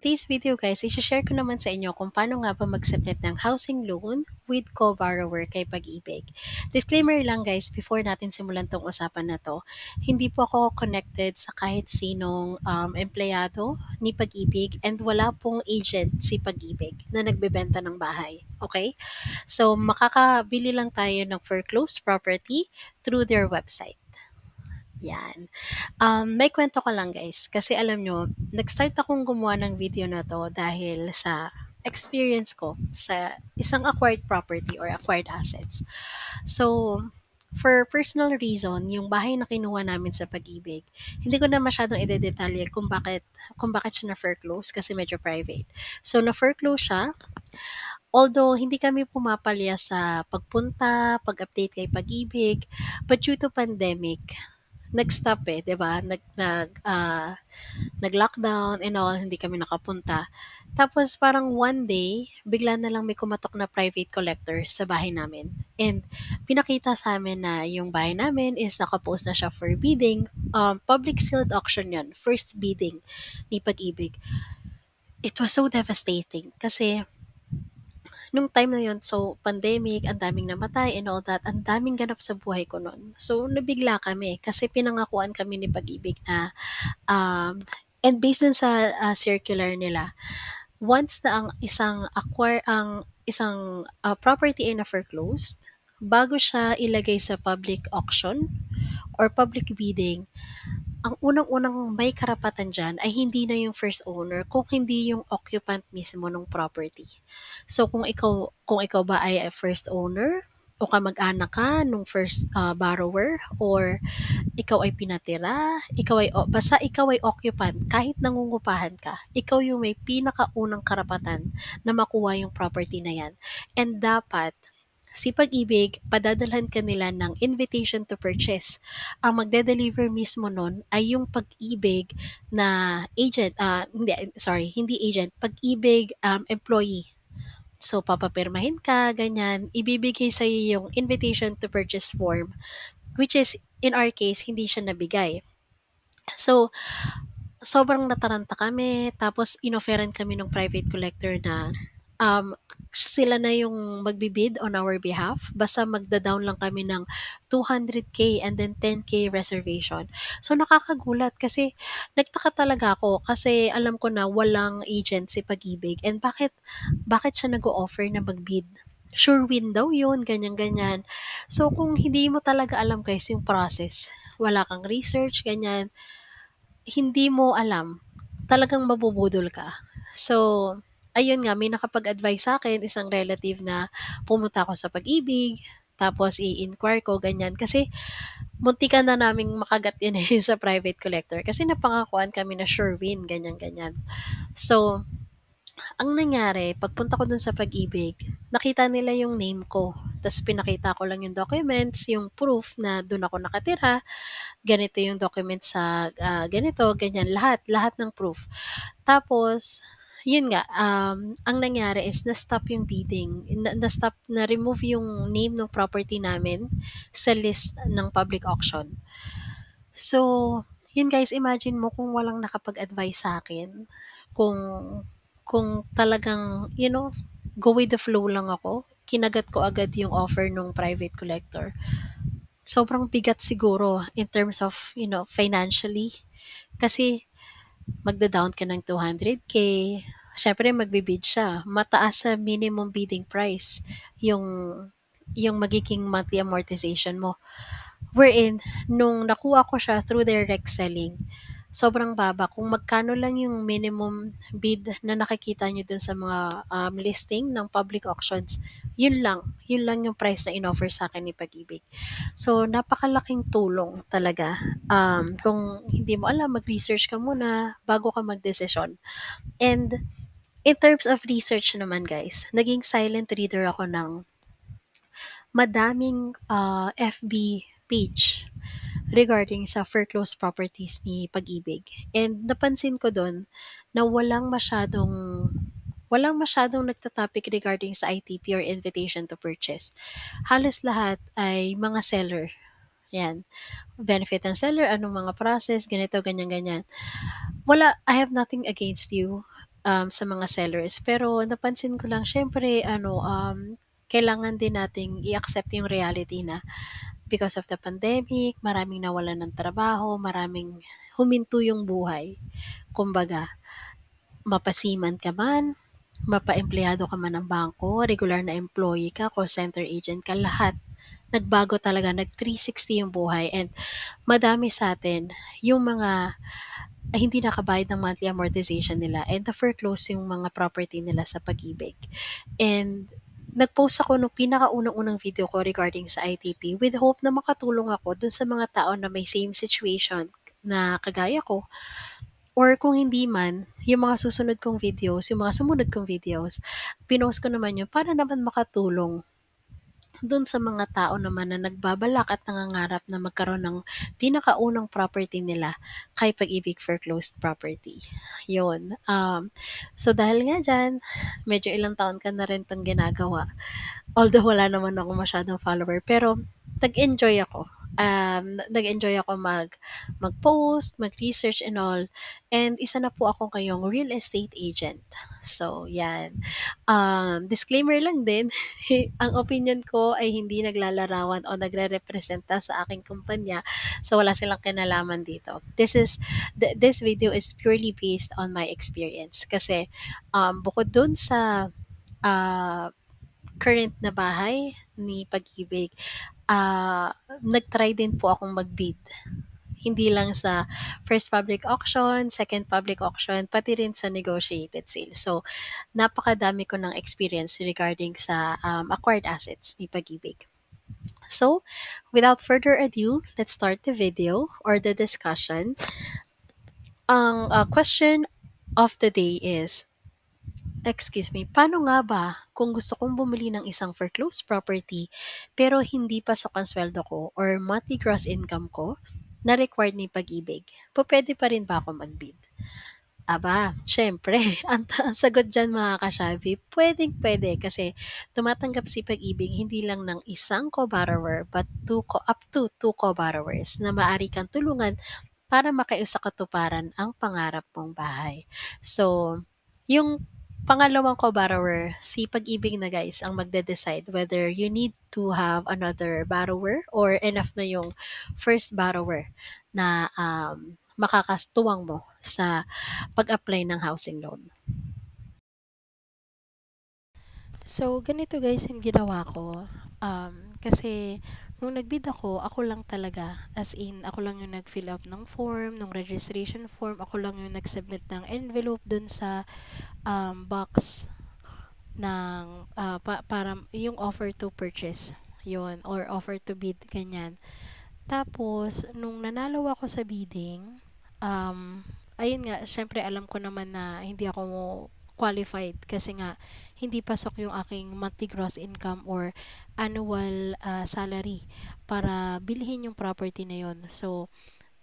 today's video guys, i-share ko naman sa inyo kung paano nga ba mag-submit ng housing loan with co-borrower kay Pag-ibig. Disclaimer lang guys, before natin simulan tong usapan na to, hindi po ako connected sa kahit sinong empleyado ni Pag-ibig and wala pong agent si Pag-ibig na nagbebenta ng bahay. Okay? So, makakabili lang tayo ng foreclosed property through their website. Yan. May kwento ko lang guys, kasi alam nyo, nag-start akong gumawa ng video na to dahil sa experience ko sa isang acquired property or acquired assets. So, for personal reason, yung bahay na kinuha namin sa Pag-ibig, hindi ko na masyadong i-detalye kung bakit siya na-foreclose kasi medyo private. So, na-foreclose siya, although hindi kami pumapalya sa pagpunta, pag-update kay Pag-ibig, but due to pandemic, nag-stop 'di ba? Nag-lockdown and all, hindi kami nakapunta. Tapos parang one day, bigla na lang may kumatok na private collector sa bahay namin. And pinakita sa amin na yung bahay namin is nakapost na siya for bidding. Public sealed auction 'yon, first bidding ni Pag-ibig. It was so devastating kasi nung time na yun, so pandemic, ang daming namatay and all that, ang daming ganap sa buhay ko noon. So nabigla kami kasi pinangakuan kami ni Pag-ibig na and based dun sa circular nila, once na ang isang property ay na foreclosed, bago siya ilagay sa public auction or public bidding, ang unang-unang may karapatan diyan ay hindi na yung first owner kung hindi yung occupant mismo ng property. So kung ikaw ba ay a first owner o kamag-anak ka nung first borrower or ikaw ay pinatira, basta ikaw ay occupant, kahit nangungupahan ka, ikaw yung may pinakaunang karapatan na makuha yung property na yan. And dapat si Pag-ibig, padadalhan ka nila ng invitation to purchase. Ang magde-deliver mismo nun ay yung Pag-ibig na agent, hindi agent, Pag-ibig employee. So, papapirmahin ka, ganyan, ibibigay sa iyo yung invitation to purchase form, which is, in our case, hindi siya nabigay. So, sobrang nataranta kami, tapos inofferan kami ng private collector na um, sila na yung magbibid on our behalf. Basta magda-down lang kami ng 200K and then 10K reservation. So nakakagulat kasi nagtaka talaga ako kasi alam ko na walang agent si Pag-ibig and bakit siya nag-o-offer na magbid? Sure win daw yun, ganyan-ganyan. So kung hindi mo talaga alam guys yung process, wala kang research, ganyan, hindi mo alam, talagang mabubudol ka. So, ayun nga, may nakapag-advise sa akin, isang relative na pumunta ako sa Pag-ibig, tapos i-inquire ko, ganyan. Kasi, muntikan na naming makagat yun eh, sa private collector. Kasi napangakuan kami na sure win, ganyan-ganyan. So, ang nangyari, pagpunta ko dun sa Pag-ibig, nakita nila yung name ko. Tapos pinakita ko lang yung documents, yung proof na dun ako nakatira, ganito yung document sa ganito, ganyan, lahat ng proof. Tapos, yun nga, ang nangyari is na-stop yung bidding, na-stop, na-remove yung name ng property namin sa list ng public auction. So, yun guys, imagine mo kung walang nakapag-advise sa akin, kung, kung talagang, go with the flow lang ako, kinagat ko agad yung offer ng private collector. Sobrang bigat siguro in terms of, financially. Kasi magda-down ka ng 200K, syempre magbibid siya. Mataas sa minimum bidding price yung magiging monthly amortization mo. Wherein, nung nakuha ko siya through direct selling, sobrang baba. Kung magkano lang yung minimum bid na nakikita nyo dun sa mga listing ng public auctions, yun lang. Yun lang yung price na in-offer sa akin ni Pag-ibig. So, napakalaking tulong talaga. Kung hindi mo alam, mag-research ka muna bago ka magdesisyon. And in terms of research naman guys, naging silent reader ako ng madaming FB page regarding sa foreclosed properties ni Pag-ibig. And napansin ko doon na walang masyadong nagta-topic regarding sa ITP or invitation to purchase. Halos lahat ay mga seller. Yan. Benefit ng seller, anong mga process, ganito, ganyan, ganyan. I have nothing against you. sa mga sellers. Pero napansin ko lang siyempre ano, kailangan din nating i-accept yung reality na because of the pandemic, maraming nawalan ng trabaho, maraming huminto yung buhay. Kumbaga, mapasiman ka man, mapaempleyado ka man ng bangko, regular na employee ka, call center agent ka, lahat nagbago talaga, nag 360 yung buhay and madami sa atin yung mga hindi nakabayad ng monthly amortization nila and na-foreclose yung mga property nila sa Pag-ibig. And nag-post ako nung pinakaunang-unang video ko regarding sa ITP with hope na makatulong ako dun sa mga tao na may same situation na kagaya ko. Or kung hindi man, yung mga susunod kong videos, yung mga sumunod kong videos, pinost ko naman yun para naman makatulong dun sa mga tao naman na nagbabalak at nangangarap na magkaroon ng pinakaunang property nila kay Pag-ibig Foreclosed Property. Yun. So dahil nga dyan, medyo ilang taon ka na rin itong ginagawa. Although wala naman ako masyadong follower, pero nag-enjoy ako. Nag-enjoy ako mag-post, mag-research and all. And isa na po ako ngayong real estate agent. So, yan. Disclaimer lang din, ang opinion ko ay hindi naglalarawan o nagre-representa sa aking kumpanya. So, wala silang kinalaman dito. This video is purely based on my experience. Kasi, bukod dun sa uh, current na bahay ni Pag-ibig, nag-try din po akong mag-bid. Hindi lang sa first public auction, second public auction, pati rin sa negotiated sale. So, napakadami ko ng experience regarding sa acquired assets ni Pag-ibig. So, without further ado, let's start the video or the discussion. Ang question of the day is, excuse me, paano nga ba kung gusto kong bumili ng isang foreclosed property pero hindi pasok ang sweldo ko or monthly gross income ko na required ni Pag-ibig? Pwede pa rin ba ako mag-bid? Aba, syempre, ang sagot diyan mga kasyabi, puwedeng-puwede kasi tumatanggap si Pag-ibig hindi lang ng isang co-borrower but up to two co-borrowers na maaari kang tulungan para makaisa-katuparan ang pangarap mong bahay. So, yung pangalawang co-borrower, si Pag-ibig na guys ang magde-decide whether you need to have another borrower or enough na yung first borrower na makakastuwang mo sa pag-apply ng housing loan. So, ganito guys yung ginawa ko. Kasi, nung nag-bid ako lang talaga. As in, ako lang yung nag-fill up ng form, ng registration form, ako lang yung nag-submit ng envelope dun sa box ng para yung offer to purchase yon or offer to bid, ganyan. Tapos, nung nanalo ako sa bidding, ayun nga, syempre alam ko naman na hindi ako qualified kasi nga hindi pasok yung aking monthly gross income or annual salary para bilhin yung property na yon. So,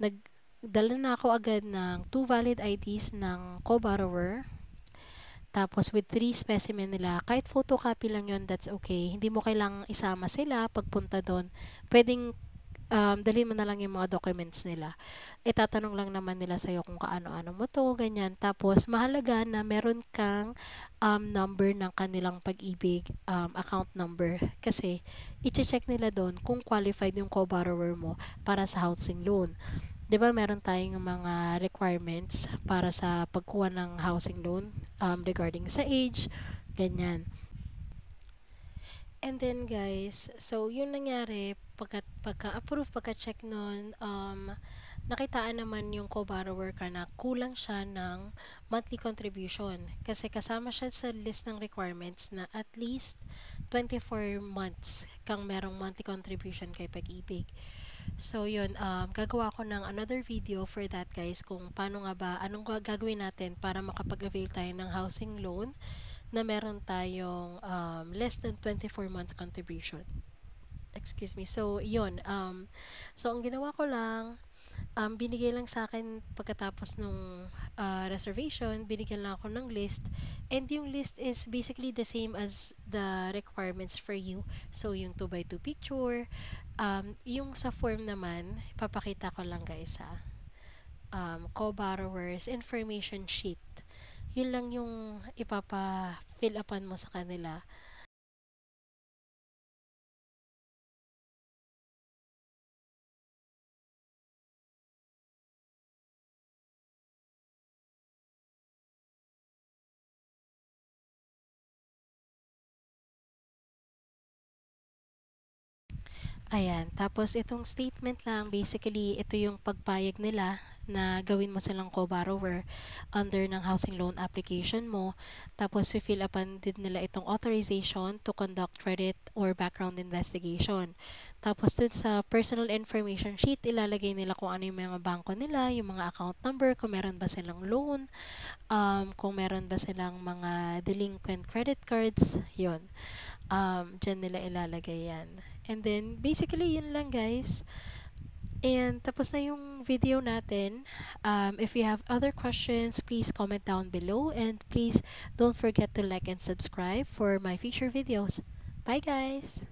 nagdala na ako agad ng two valid IDs ng co-borrower. Tapos with three specimen nila, kahit photocopy lang yon, that's okay. Hindi mo kailangang isama sila pagpunta doon. Pwedeng dalhin mo na lang yung mga documents nila. Itatanong lang naman nila sa'yo kung kaano-ano mo to, ganyan. Tapos, mahalaga na meron kang number ng kanilang Pag-ibig, account number. Kasi, i-check nila doon kung qualified yung co-borrower mo para sa housing loan. 'Di ba meron tayong mga requirements para sa pagkuha ng housing loan regarding sa age, ganyan. And then guys, so yun nangyari pagka-approve, pagka-check nun, nakitaan naman yung co-borrower ka na kulang siya ng monthly contribution. Kasi kasama siya sa list ng requirements na at least 24 months kang merong monthly contribution kay Pag-ibig. So yun, gagawa ko ng another video for that guys kung paano nga ba, anong gagawin natin para makapag-avail tayo ng housing loan na meron tayong less than 24 months contribution. Excuse me. So, yun. So, ang ginawa ko lang, binigay lang sa akin pagkatapos nung reservation, binigyan lang ako ng list. And yung list is basically the same as the requirements for you. So, yung 2 by 2 picture. Yung sa form naman, papakita ko lang guys ha. Co-borrowers information sheet. Yun lang yung ipapa-fill upan mo sa kanila. Ayan, tapos itong statement lang, basically, ito yung pagpayag nila na gawin mo silang co-borrower under ng housing loan application mo. Tapos, fill upan din nila itong authorization to conduct credit or background investigation. Tapos, dun sa personal information sheet, ilalagay nila kung ano yung mga bangko nila, yung mga account number, kung meron ba silang loan, kung meron ba silang mga delinquent credit cards, yun. Dyan nila ilalagay yan. And then, basically, yun lang guys. And tapos na yung video natin. If you have other questions, please comment down below. And please don't forget to like and subscribe for my future videos. Bye guys!